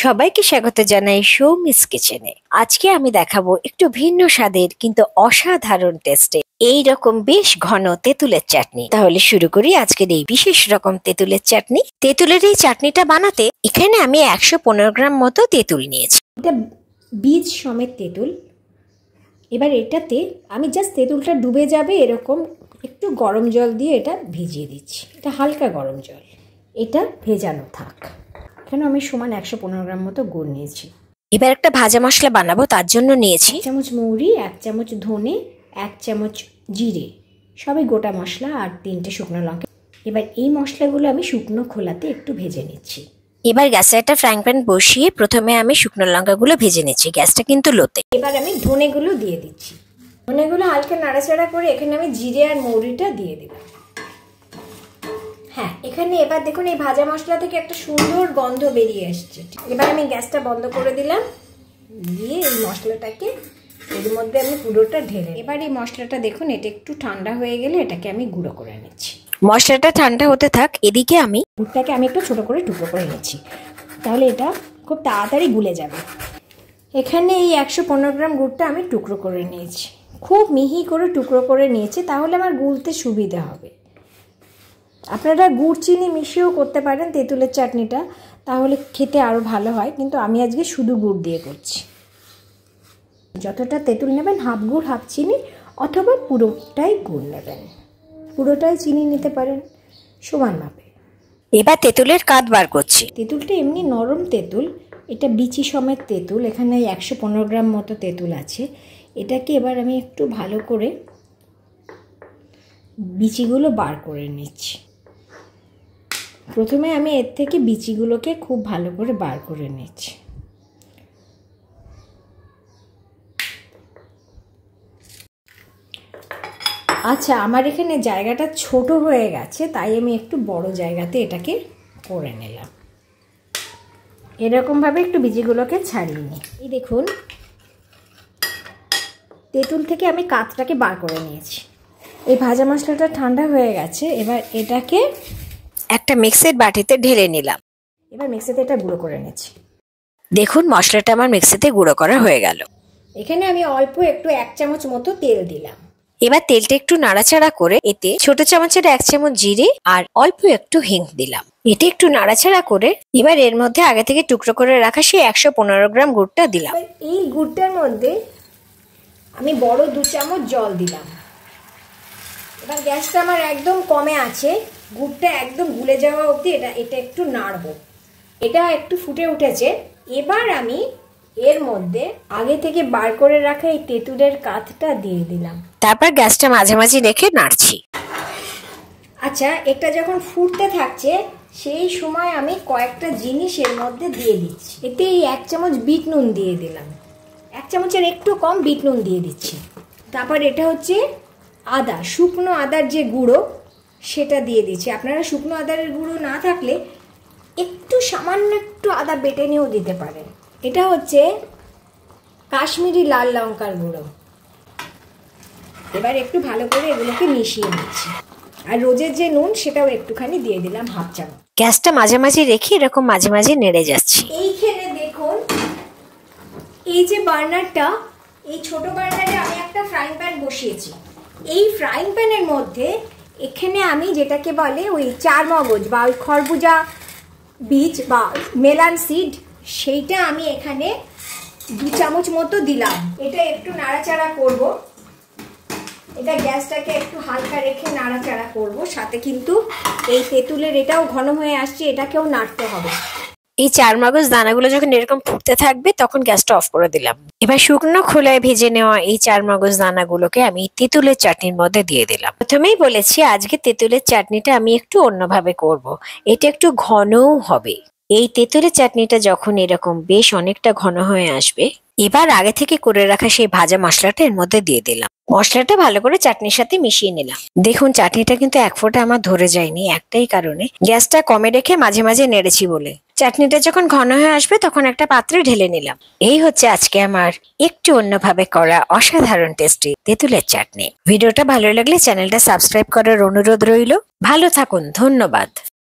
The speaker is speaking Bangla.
সবাইকে স্বাগত জানাই সৌমিস কিচেনে। আজকে আমি দেখাবো একটু ভিন্ন স্বাদের কিন্তু অসাধারণ টেস্টে এইরকম বেশ ঘন তেঁতুলের চাটনি। তাহলে শুরু করি আজকের এই বিশেষ রকম তেঁতুলের চাটনি। তেঁতুলের এই চাটনিটা বানাতে এখানে আমি 115 গ্রাম মতো তেঁতুল নিয়েছি। এটা বীজ সমেত তেঁতুল। এবার এটাতে আমি জাস্ট তেঁতুলটা ডুবে যাবে এরকম একটু গরম জল দিয়ে এটা ভিজিয়ে দিচ্ছি। এটা হালকা গরম জল, এটা ভেজানো থাক। এখানে আমি সমান 115 গ্রাম মতো গুড় নিয়েছি। এবার একটা ভাজা মশলা বানাবো, তার জন্য নিয়েছি 1 চামচ মৌরি, 1 চামচ ধনে, 1 চামচ জিরে, সবই গোটা মশলা, আর 3টে শুকনো লঙ্কা। এবার এই মশলাগুলো আমি শুকনো খোলাতে একটু ভেজে নিচ্ছি। এবার গ্যাসে একটা ফ্রাইং প্যান বসিয়ে প্রথমে আমি শুকনো লঙ্কাগুলো ভেজে নিচ্ছি, গ্যাসটা কিন্তু লোতে। এবার আমি ধনেগুলো দিয়ে দিচ্ছি। ধনেগুলো হালকা নাড়াচাড়া করে এখানে আমি জিরে আর মৌরিটা দিয়ে দিলাম। হ্যাঁ, এখানে এবার দেখুন এই ভাজা মশলা থেকে একটা সুন্দর গন্ধ বেরিয়ে আসছে। এবার আমি গ্যাসটা বন্ধ করে দিলাম, দিয়ে এই মশলাটাকে এর মধ্যে আমি পুরোটা ঢেলে। এবার এই মশলাটা দেখুন এটা একটু ঠান্ডা হয়ে গেলে এটাকে আমি গুঁড়ো করে নিচ্ছি। মশলাটা ঠান্ডা হতে থাক, এদিকে আমি গুড়টাকে আমি একটু ছোট করে টুকরো করে নিচ্ছি, তাহলে এটা খুব তাড়াতাড়ি গুলে যাবে। এখানে এই 115 গ্রাম গুড়টা আমি টুকরো করে নিয়েছি, খুব মিহি করে টুকরো করে নিয়েছি, তাহলে আমার গুলতে সুবিধা হবে। আপনারা গুড় চিনি মিশিয়েও করতে পারেন তেঁতুলের চাটনিটা, তাহলে খেতে আরও ভালো হয়, কিন্তু আমি আজকে শুধু গুড় দিয়ে করছি। যতটা তেঁতুল নেবেন হাফ গুড় হাফ চিনি, অথবা পুরোটাই গুড় নেবেন, পুরোটাই চিনি নিতে পারেন সমান মাপে। এবার তেঁতুলের কাঠ বার করছি। তেঁতুলটা এমনি নরম তেঁতুল, এটা বিচি সমেত তেঁতুল। এখানে 115 গ্রাম মতো তেঁতুল আছে। এটাকে এবার আমি একটু ভালো করে বিচিগুলো বার করে নিচ্ছি। প্রথমে আমি এর থেকে বিচিগুলোকে খুব ভালো করে বার করে নিচ্ছি। আচ্ছা, আমার এখানে জায়গাটা ছোট হয়ে গেছে, তাই আমি একটু বড় জায়গাতে এটাকে করে নিলাম। এরকমভাবে একটু বিচিগুলোকে ছাড়িয়ে নিই। এই দেখুন তেঁতুল থেকে আমি কাঠটাকে বার করে নিয়েছি। এই ভাজা মশলাটা ঠান্ডা হয়ে গেছে। এবার এটাকে একটা মিক্সির বাটিতে ঢেলে নিলাম। এবার মিক্সিতে এটা গুঁড়ো করে নিচ্ছি। দেখুন মশলাটা আমার মিক্সিতে গুঁড়ো করা হয়ে গেল। এখানে আমি অল্প একটু 1 চামচ মতো তেল দিলাম। এবার তেলটা একটু নাড়াচাড়া করে এতে ছোট চামচের 1 চামচ জিরে আর অল্প একটু হিং দিলাম। এটা একটু নাড়াচাড়া করে এবার এর মধ্যে আগে থেকে টুকরো করে রাখা সেই 115 গ্রাম গুড়টা দিলাম। এই গুড়টার মধ্যে আমি বড় 2 চামচ জল দিলাম। এবার গ্যাসটা আমার একদম কমে আছে, গুড়টা একদম গুলে যাওয়া অবধি এটা একটু নাড়বো। এটা একটু ফুটে উঠেছে। এবার আমি এর মধ্যে আগে থেকে বার করে রাখা এই তেঁতুলের কাঠটা দিয়ে দিলাম। তারপর গ্যাসটা মাঝামাঝি রেখে নাড়ছি। আচ্ছা, এটা যখন ফুটতে থাকছে সেই সময় আমি কয়েকটা জিনিস এর মধ্যে দিয়ে দিচ্ছি। এতে এই 1 চামচ বিট নুন দিয়ে দিলাম, 1 চামচের একটু কম বিট নুন দিয়ে দিচ্ছি। তারপর এটা হচ্ছে আদা, শুকনো আদার যে গুঁড়ো সেটা দিয়ে দিচ্ছি। আপনারা শুকনো আদার গুঁড়ো না থাকলে একটু সামান্য একটু আদা বেটে নিয়েও দিতে পারেন। এটা হচ্ছে কাশ্মীরি লাল লঙ্কার গুঁড়ো। এবার একটু ভালো করে এগুলোকে মিশিয়ে নিচ্ছি। আর রোজের যে নুন সেটাও একটুখানি দিয়ে দিলাম, হাফ চামচ। গ্যাসটা মাঝামাঝি রেখে এরকম মাঝে মাঝে নেড়ে যাচ্ছি। এইখানে দেখুন এই যে বার্নারটা, এই ছোট বার্নারে আমি একটা ফ্রাইং প্যান বসিয়েছি। এই ফ্রাইং প্যানের মধ্যে এখানে আমি যেটাকে বলে ওই 4 মগজ বা ওই খরবুজা বীজ বা মেলান সিড, সেইটা আমি এখানে 2 চামচ মতো দিলাম। এটা একটু নাড়াচাড়া করব। এটা গ্যাসটাকে একটু হালকা রেখে নাড়াচাড়া করব। সাথে কিন্তু এই তেঁতুলের এটাও ঘন হয়ে আসছে, এটাকেও নাড়তে হবে। এই 4 মগজ দানাগুলো যখন এরকম ফুটতে থাকবে তখন গ্যাসটা অফ করে দিলাম। এবার শুকনো খোলায় ভেজে নেওয়া এই 4 মগজ দানাগুলোকে আমি তেঁতুলের চাটনির মধ্যে দিয়ে দিলাম। প্রথমেই বলেছি আজকে তেঁতুলের চাটনিটা আমি একটু অন্যভাবে করব। এটা একটু ঘনও হবে। এই তেঁতুলের চাটনিটা যখন এরকম বেশ অনেকটা ঘন হয়ে আসবে, এবার আগে থেকে করে রাখা সেই ভাজা মশলাটা এর মধ্যে দিয়ে দিলাম। মশলাটা ভালো করে চাটনির সাথে মিশিয়ে নিলাম। দেখুন চাটনিটা কিন্তু এক ফোঁটা আমার ধরে যায়নি, একটাই কারণে গ্যাসটা কমে রেখে মাঝে মাঝে নেড়েছি বলে। চাটনিটা যখন ঘন হয়ে আসবে তখন একটা পাত্রে ঢেলে নিলাম। এই হচ্ছে আজকে আমার একটু অন্যভাবে করা অসাধারণ টেস্টি তেঁতুলের চাটনি। ভিডিওটা ভালো লাগলে চ্যানেলটা সাবস্ক্রাইব করার অনুরোধ রইল। ভালো থাকুন, ধন্যবাদ।